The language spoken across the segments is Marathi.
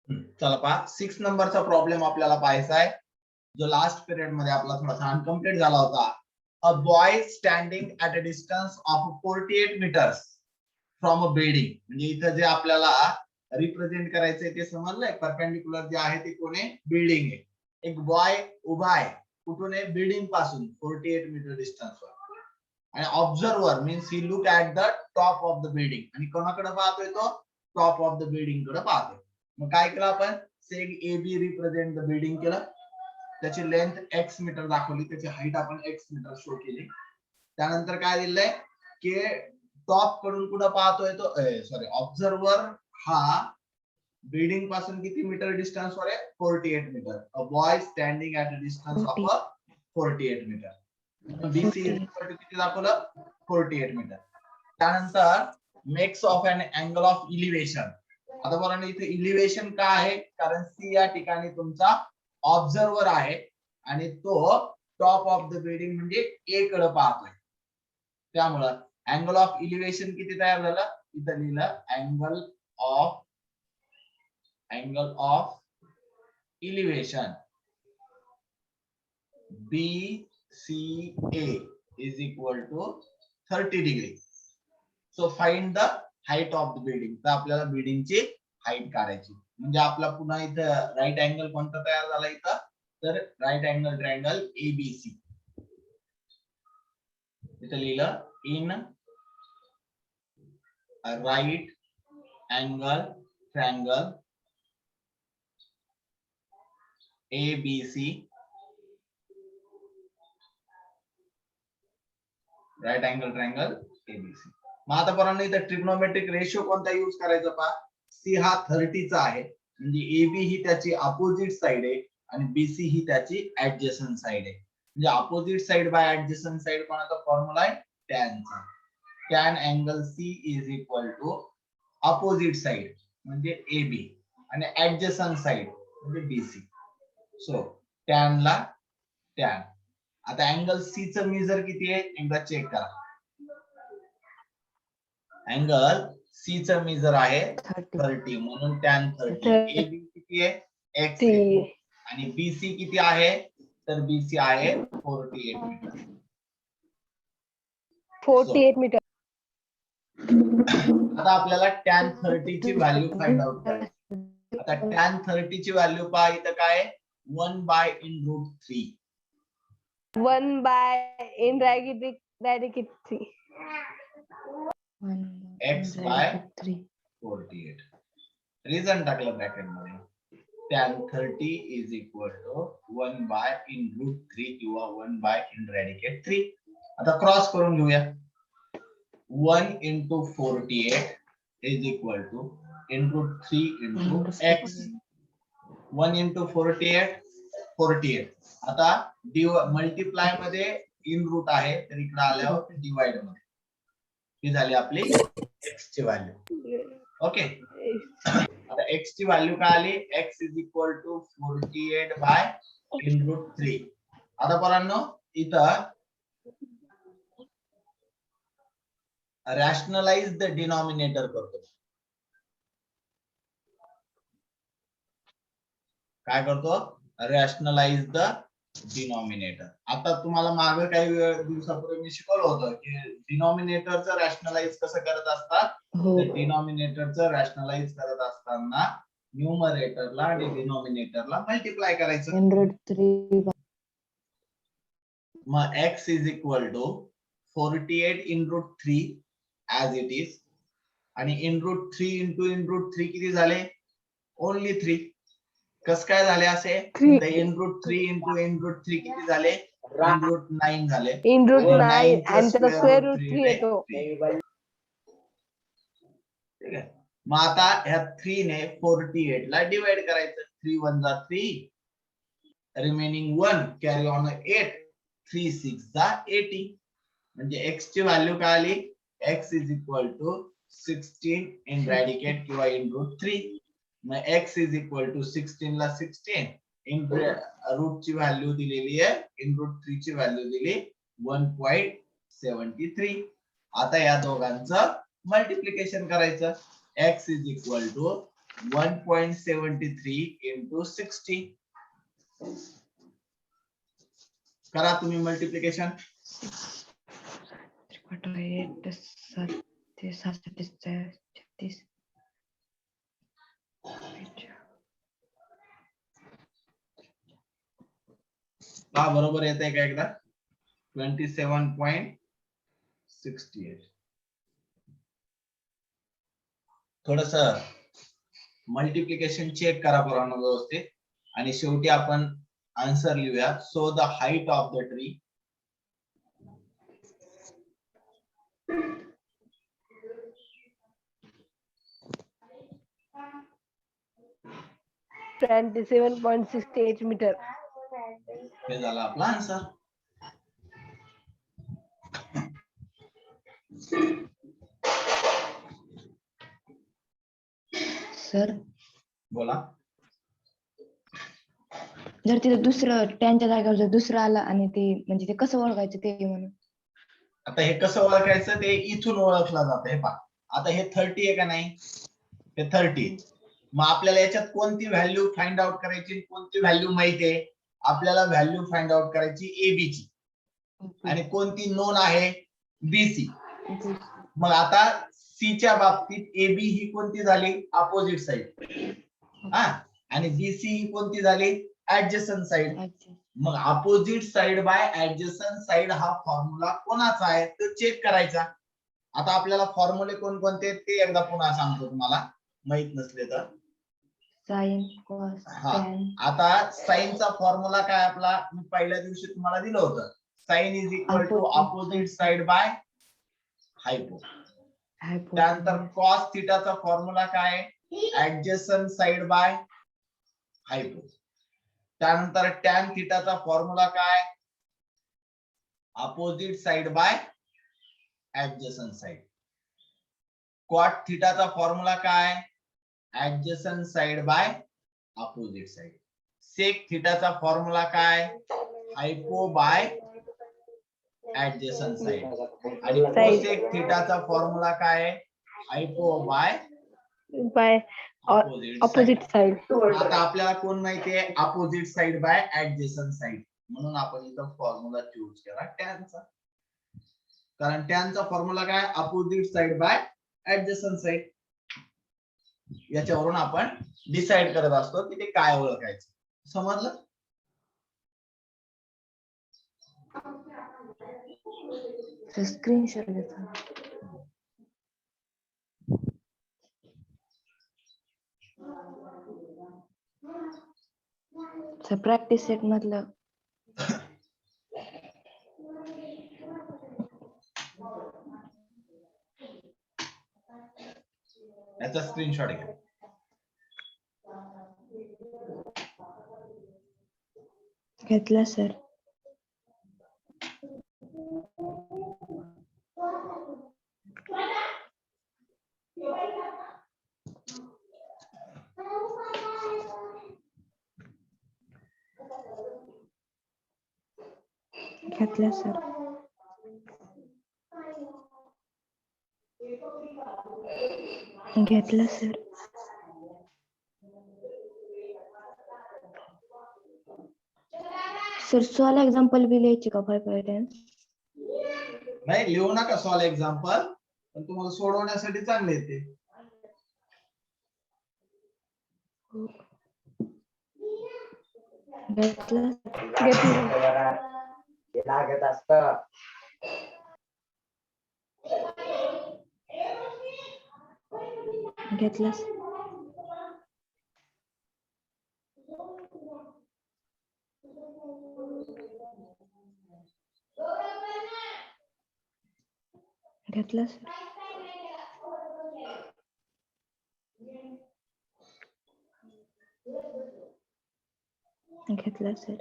चला पहा 6 नंबरचा प्रॉब्लेम आपल्याला पाहायचा आहे, जो लास्ट पिरियड मध्ये आपला थोडासा अनकम्प्लीट झाला होता. A boy standing at a distance of 48 meters from a building. म्हणजे इथं जे आपल्याला रिप्रेझेंट करायचंय ते समजलंय. परपेंडिक्युलर जे आहे ते कोण आहे, बिल्डिंग आहे. एक बॉय उभा आहे कुठून आहे, बिल्डिंग पासून 48 मीटर डिस्टन्सवर. आणि observer means he look at the top of the building. आणि कोणाकडे पाहतोय तो, टॉप ऑफ द बिल्डिंग कडे पाहतोय. मग काय केलं आपण, seg A B represent the building केलं. त्याची लेंथ एक्स मीटर दाखवली, त्याची हाईट आपण एक्स मीटर शो केली. त्यानंतर काय दिलंय की टॉप कडून कुठं पाहतोय तो, सॉरी ऑब्झर्वर हा बिल्डिंग पासून किती मीटर डिस्टन्स वर आहे, 48 meter. A boy standing at a distance of 48 meter. BC किती दाखवलं, 48 मीटर. त्यानंतर makes of an angle of elevation. आता बघा इथे इलिव्हेशन काय आहे, कारण सी या ठिकाणी तुमचा ऑब्झर्वर आहे आणि तो टॉप ऑफ द बिल्डिंग म्हणजे ए कडे पाहतोय. त्यामुळं अँगल ऑफ इलिव्हेशन किती तयार झालं, इथं लिहिलं angle of elevation BCA is equal to 30 degree. So find the height of the building. तर आपल्याला बिल्डिंगची हाईट काढायची. म्हणजे आपला पुन्हा इथं राईट अँगल कोणता तयार झाला इथं, तर राईट अँगल ट्रायंगल ABC. इथं लिहिलं in right angle triangle ABC, right angle triangle ABC. मग आता पर्यंत इथं ट्रिग्नोमेट्रिक रेशिओ कोणता यूज करायचा पहा. सी हा 30 चा आहे, म्हणजे AB ही त्याची अपोजिट साइड आहे आणि BC ही त्याची ऍडजसंट साइड आहे. म्हणजे opposite side by adjacent side कोणाचा फॉर्म्युला आहे, टॅन चा. Tan angle C is equal to opposite side म्हणजे AB आणि ऍडजसंट साइड म्हणजे BC. सो टॅन ला टॅन. आता अँगल C चं मेजर किती आहे, एकदा चेक करा. अँगल C चं मेजर आहे 30, म्हणून टॅन 30. AB किती आहे, x आहे. आणि BC किती आहे, तर BC आहे 48 मीटर. 48 मीटर. आता आपल्याला टॅन 30 ची व्हॅल्यू फाइंड आउट करायची. आता टॅन 30 ची व्हॅल्यू पहा, इथं काय आहे, 1/√3. 1/√3. x/48. रिझन टाकलं ब्रॅकेट मध्ये. टॅन 30 इज इक्वल टू 1/√3 किंवा 1/3. आता क्रॉस करून घेऊया. 1 into 48 is equal to into 3 into x. 1 into 48 48. आता मल्टिप्लाय मध्ये इन रूट आहे, तर इकडे आल्यावर डिवाइड मध्ये ही झाली आपली x ची व्हॅल्यू. ओके, आता x ची व्हॅल्यू काय आली, x is equal to 48/√3. आता पोरांनो इथं रॅशनलाइज द डिनॉमिनेटर करतो. काय करतो, रॅशनलाइज द डिनॉमिनेटर. आता तुम्हाला मागे काही दिवसापूर्वी मी शिकवलं होतं की डिनॉमिनेटरचं रॅशनलाइज कसं करत असतात. डिनॉमिनेटरचं रॅशनलाइज करत असताना न्यूमरेटरला आणि डिनॉमिनेटरला मल्टिप्लाय करायचं. मग x is equal to 48/√3 as it is. आणि √3 into √3 किती झाले, ओनली 3. कस काय झाले असे, √3 into √3 किती झाले, √9 झाले. √9 आणि त्याचा स्क्वेअर रूट 3 येतो. ठीक आहे. मग आता ह्या 3 ने 48 ला डिवाइड करायचं. 3 1 जा 3, रिमेनिंग 1 कॅरी ऑन 8, 3 6 जा 80. म्हणजे x ची व्हॅल्यू काय आली, x is equal to 16 in radicat किंवा in √3. मग x is equal to 16 ला 16 इन रूट ची व्हॅल्यू दिलेली आहे, इन √3 ची व्हॅल्यू दिली 1.73. आता या दोघांचं मल्टिप्लिकेशन करायचं. x is equal to 1.73 into 60. करा तुम्ही मल्टिप्लिकेशन. 36. का बरोबर येते का एकदा? 27.68. थोडस मल्टिप्लिकेशन चेक करा पोरांनो व्यवस्थित आणि शेवटी आपण आन्सर लिहूया. So the height of the tree 27.68 meter. हे झालं आपला आन्सर. सर बोला. जर तिथे दुसरं त्यांच्या जागेवर जर दुसरं आलं आणि ते म्हणजे ते कसं ओळखायचं ते म्हणून. आता हे कसं ओळखायचं ते इथून ओळखलं जातं. हे पहा, आता हे 30 आहे का नाही? हे 30. मग आपल्याला याच्यात कोणती व्हॅल्यू फाइंड आउट करायची, कोणती व्हॅल्यू माहिती आहे? आपल्याला व्हॅल्यू फाइंड आउट करायची एबी ची आणि कोणती नोन आहे? बीसी. मग आता सी च्या बाबतीत एबी ही कोणती झाली? Opposite side. हा, आणि बीसी ही कोणती झाली? Adjacent side. मग opposite side by adjacent side हा फॉर्म्युला कोणाचा आहे तो चेक करायचा. आता आपल्याला फॉर्म्युले कोणकोणते ते एकदा पुन्हा सांगतो तुम्हाला, माहित नसले तर. Sine, cos, tan. आता साइनचा फॉर्म्युला काय आपला? मी पहिल्या दिवशी तुम्हाला दिलं होतं. Sine is equal to opposite side by hypo. त्यानंतर कॉस थिटाचा फॉर्म्युला काय? Adjacent side by hypo. त्यानंतर टॅन थिटाचा फॉर्म्युला काय? Opposite side by adjacent side. Cot थिटाचा फॉर्म्युला काय? Adjacent side by opposite side. Sec थिटाचा फॉर्म्युला काय? Hypo by adjacent side. आणि कोसेक थिटाचा फॉर्म्युला काय? Hypo by Opposite side. आता आपल्याला कोण माहितीये? Opposite side by adjacent side. म्हणून आपण इथं फॉर्म्युला चूज केला टॅनचा. कारण टॅनचा फॉर्म्युला काय? Opposite side by adjacent side. याच्यावरून आपण डिसाइड करत असतो की ते काय ओळखायचं. समजलं? स्क्रीनशॉट घेतो. प्रॅक्टिस सेट मधलं याचा स्क्रीनशॉट घ्या. घेतला सर. घेतला सर. घेतला सर. सर सॉल्व एक्झाम्पल बी लिहायचे का 5/10? नाही लिहू नका सॉल्व एक्झाम्पल, पण तुम्हाला सोडवण्यासाठी चांगले येते. घेतला. लागत असतं. घेतला. घेतला सर. घेतला सर.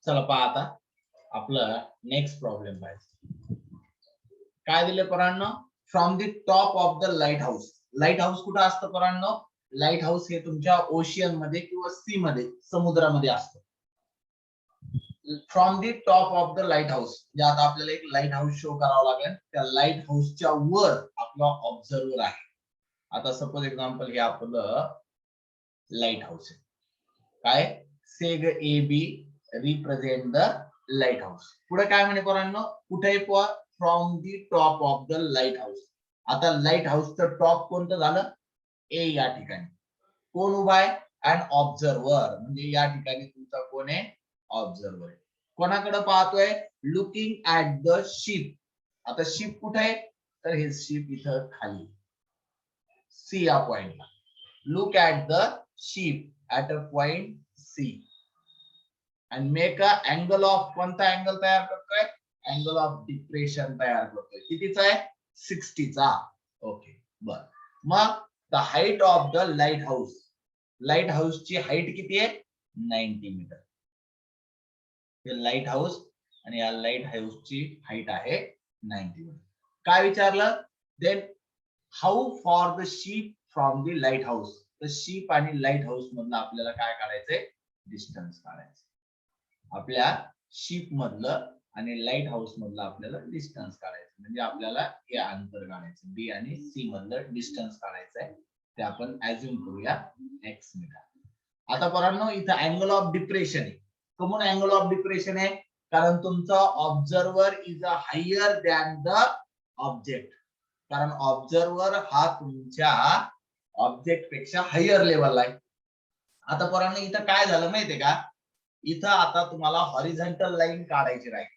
चला पहा आता आपलं नेक्स्ट प्रॉब्लेम पाहिजे. काय दिले पोरांनो? From the top of the light house. Light house कुठं असतं पोरांनो? लाईट हाऊस हे तुमच्या ओशियन मध्ये किंवा सी मध्ये, समुद्रामध्ये असतं. From the top of the light house, म्हणजे आता आपल्याला एक लाईट हाऊस शो करावा लागेल. त्या लाईट हाऊसच्या वर आपला ऑब्झर्वर आहे. आता सपोज एक्झाम्पल हे आपलं लाईट हाऊस आहे. काय? Seg A B represent the light house. पुढे काय म्हणे पोरांनो? कुठे? From the top of the light house. आता लाईट हाऊसचं टॉप कोणतं झालं? ए या ठिकाणी. कोण उभा आहे? And observer. म्हणजे या ठिकाणी तुमचा कोण आहे? ऑब्झर्वर आहे. कोणाकडे पाहतोय? Looking at the ship. आता शिप कुठे आहे? तर हे शिप इथं खाली सी या पॉइंटला. Look at the ship at a point C and make a angle of. कोणता अँगल तयार करतोय? अँगल ऑफ डिप्रेशन तयार करतोय. कितीचा आहे? 60 चा. ओके बर. मग the height of the light house. Light house ची हाईट किती आहे? 90 मीटर. हे लाईट हाऊस आणि या लाईट हाऊस ची हाईट आहे 90 मीटर. काय विचारलं? Then how far the ship from the light house. तर शिप आणि लाईट हाऊस मधलं आपल्याला काय काढायचंय? डिस्टन्स काढायचं. आपल्या शिप मधलं आणि लाईट हाऊस मधलं आपल्याला डिस्टन्स काढायचं. म्हणजे आपल्याला हे अंतर काढायचं. बी आणि सी मधलं डिस्टन्स काढायचं आहे. ते आपण ऍझ्युम करूया x मीटर. आता पोरांनो इथं अँगल ऑफ डिप्रेशन आहे. कमून अँगल ऑफ डिप्रेशन आहे? कारण तुमचा observer is a higher than the object. कारण ऑब्झर्वर हा तुमच्या ऑब्जेक्ट पेक्षा हायर लेवलला आहे. आता पोरांनो इथं काय झालं माहितीये का? इथं आता तुम्हाला हॉरिझॉन्टल लाईन काढायची राहील.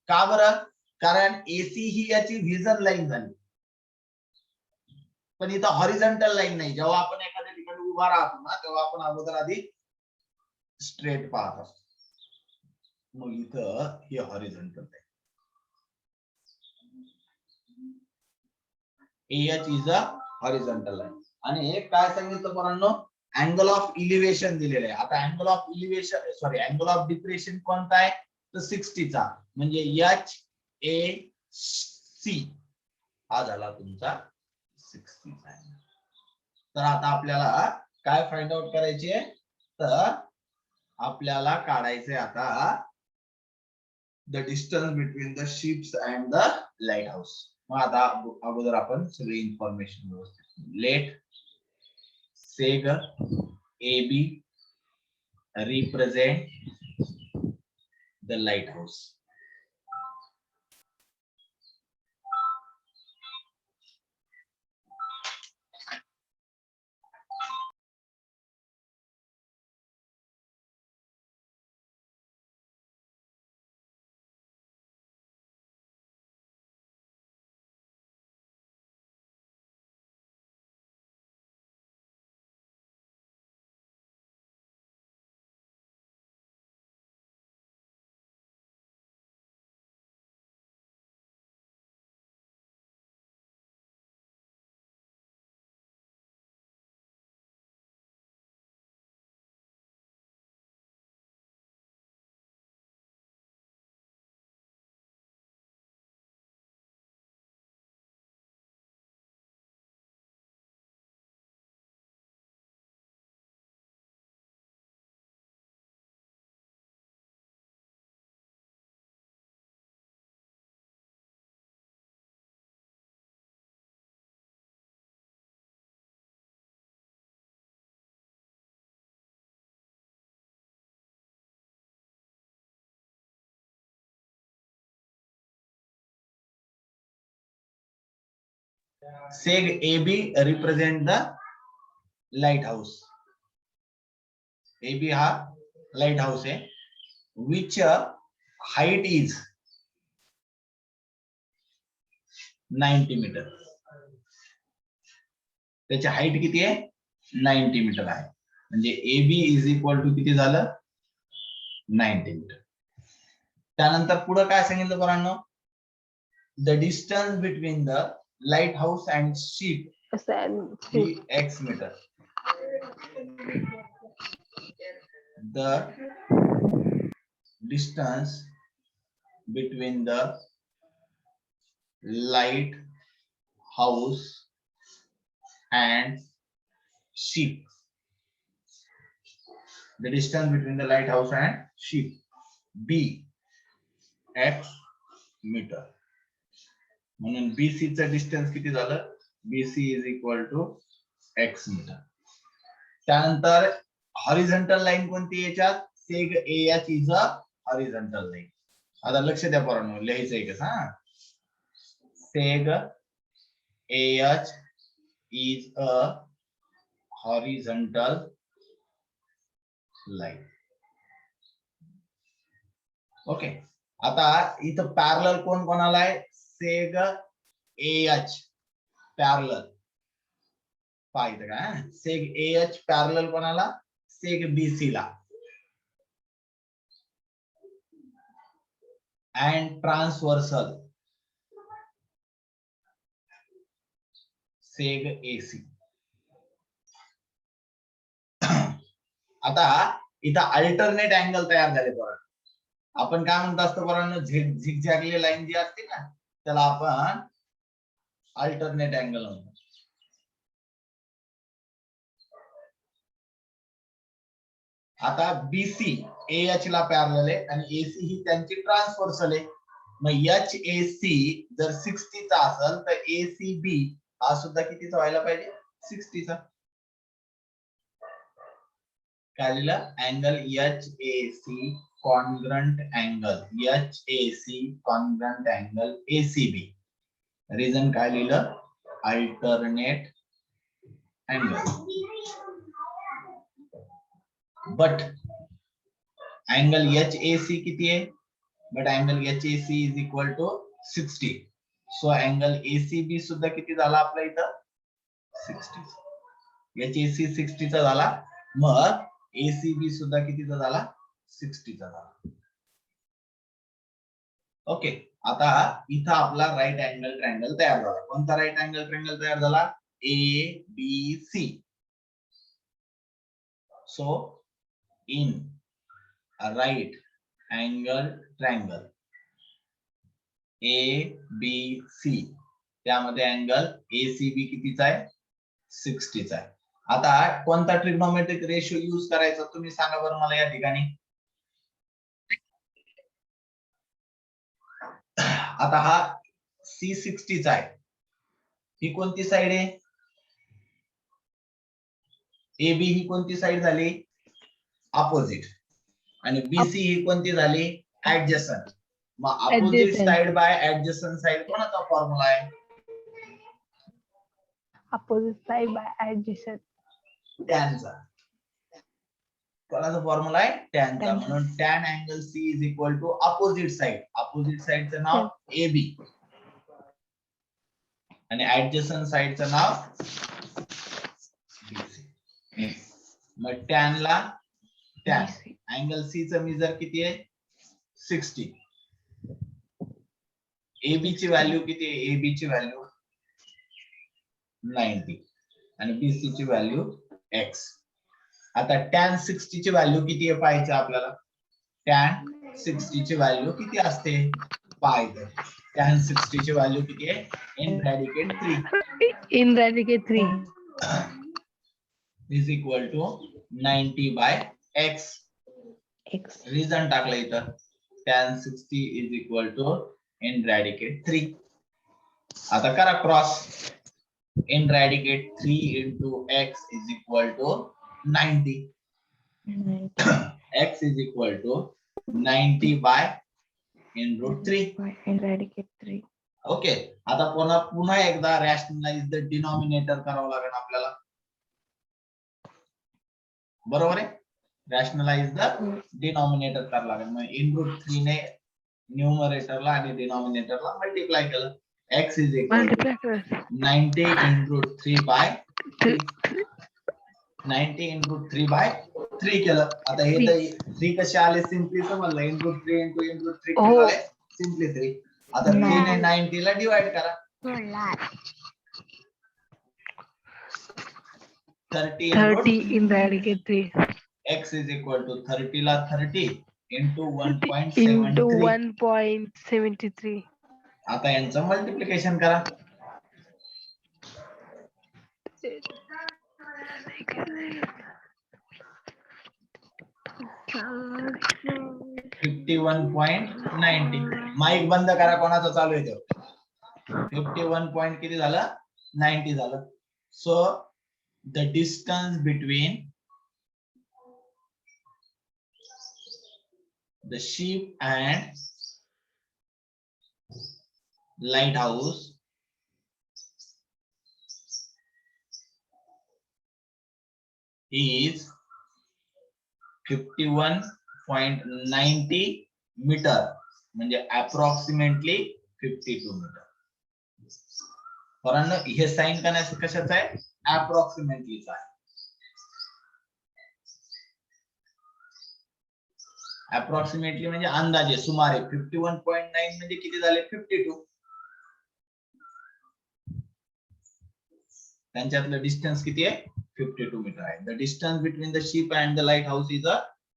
का बरं? कारण एसी ही याची व्हिजन लाईन झाली. पण इथं हॉरिझॉन्टल लाईन नाही. जेव्हा आपण एखाद्या ठिकाणी उभा राहतो ना, तेव्हा आपण अगोदर आधी स्ट्रेट पाहत असतो. मग इथं हे horizontal line. H is a horizontal line. आणि हे काय सांगितलं पोरांनो? अँगल ऑफ इलिव्हेशन दिलेलं आहे. आता angle of elevation sorry angle of depression कोणता आहे? तर 60 चा. म्हणजे एच ए सी हा झाला तुमचा 60 चा. तर आता आपल्याला काय फाइंड आउट करायचे? तर आपल्याला काढायचे आता the distance between the ships and the light house. मग आता अगोदर आपण सगळी इन्फॉर्मेशन व्यवस्थित. Let seg A B represent the light house. Seg AB represent the lighthouse. AB हा lighthouse आहे. Which height is 90 metre. त्याची हाईट किती आहे? 90 मीटर आहे. म्हणजे AB इज इक्वल टू किती झालं? 90 मीटर. त्यानंतर पुढे काय सांगितलं पोरांनो? The distance between the light house and ship x metre. The distance between the light house and sheep. The distance between the lighthouse and sheep. B x metre. म्हणून BC चं डिस्टन्स किती झालं? BC is equal to x metre. त्यानंतर हॉरिझॉन्टल लाईन कोणती याच्यात? Seg AH is a horizontal line. आता लक्ष द्या पोरांनो, लिहायचं आहे कसं? हा, सेग AH is a horizontal line. Okay. आता इथं पॅरलल कोण कोणाला आहे? सेग AH पॅरलल पाहिजे का? सेग AH पॅरलल कोणाला? सेग BC ला. and transversal seg AC. आता इथं अल्टरनेट अँगल तयार झाले बघा. आपण काय म्हणतो असतो बरोबर, झिगझॅगली लाईन जी असते ना त्याला आपण अल्टरनेट अँगल म्हणतो. आता BC AH ला पॅरलल आहे आणि AC ही त्यांची ट्रान्सव्हर्सल आहे. मग HAC जर 60 चा असेल तर ACB हा सुद्धा कितीचा व्हायला पाहिजे? 60 चा. काय लिहिलं? Angle HAC congruent angle, HAC congruent angle ACB. Reason काय लिहिलं? Alternate angle. But angle HAC किती आहे? But angle HAC is equal to 60. So angle ACB सुद्धा किती झाला आपल्या इथं? 60. HAC 60 चा झाला, मग ACB सुद्धा कितीचा झाला? 60 चा झाला. ओके. आता इथं आपला राईट अँगल ट्रायंगल तयार झाला. कोणता राईट अँगल ट्रायंगल तयार झाला? ABC. So in a right angle triangle ABC त्यामध्ये अँगल ACB कितीचा आहे? 60 चा आहे. आता कोणता ट्रिग्नोमेट्रिक रेशियो यूज करायचा तुम्ही सांगा बरं मला या ठिकाणी. आता हा C60 चा आहे. ही कोणती साइड आहे? AB ही कोणती साइड झाली? अपोजिट. आणि BC ही कोणती झाली? ऍडजसंट. मग opposite side by adjacent side कोणाचा फॉर्म्युला आहे? Opposite side by adjacent. टॅनचा. कोणाचा फॉर्म्युला आहे? टॅनचा. म्हणून tan angle C is equal to opposite side. Opposite साइडचं नाव AB आणि ऍडजसंट साइडचं नाव BC. मग टॅनला टॅन अँगल C चं मेजर किती आहे? 60. AB ची व्हॅल्यू किती आहे? AB ची व्हॅल्यू 90 आणि BC ची व्हॅल्यू x. आता tan 60 ची व्हॅल्यू किती आहे पाहायचं आपल्याला. tan 60 ची व्हॅल्यू किती असते पाहायचं. tan 60 ची व्हॅल्यू किती आहे? in radical 3 In radical 3 is equal to 90 by x. Reason टाकलं इथं. tan 60 is equal to in radical 3. आता करा cross. in radical 3 into x is equal to 90. x is equal to 90 by in root 3. in radical 3. Okay. आता पुन्हा एकदा रॅशनलाइज द डिनॉमिनेटर करावं लागेल आपल्याला. बरोबर आहे? रॅशनलाइज द डिनॉमिनेटर करावं लागेल. मग इन रूट 3 ने न्यूमरेटरला आणि डिनॉमिनेटरला मल्टिप्लाय केलं. x is equal to 90 in root 3 by 3. 90 in root 3 by 3 केलं. आता हे तर 3 कसे आले? सिम्पली समजलं. in root 3 into in root 3 किती झाले? सिम्पली 3. आता 3 ने 90 ला डिवाइड करा. 30 in radical 3. x is equal to 30 ला 30 इंटू into 1.73. 1.73. आता यांचं मल्टिप्लिकेशन करा. फिफ्टी 51.90. माईक बंद करा, कोणाचा चालू आहे तो. 51 पॉइंट किती झालं, 90 झालं. So the distance between the ship and lighthouse is 51.90 metre, म्हणजे अप्रॉक्सिमेटली 52 मीटर. कारण हे साइन कशाचं आहे, अप्रॉक्सिमेटलीच आहे. अप्रॉक्सिमेटली म्हणजे अंदाजे, सुमारे. 51.9 म्हणजे किती झाले, 52. त्यांच्यातलं डिस्टन्स किती आहे, 52 मीटर आहे. The distance between the ship and the light house is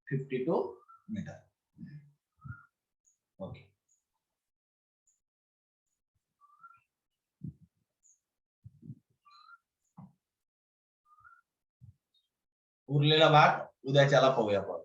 52 metre. Okay. उरलेला भाग उद्याच्याला पाहूया आपण.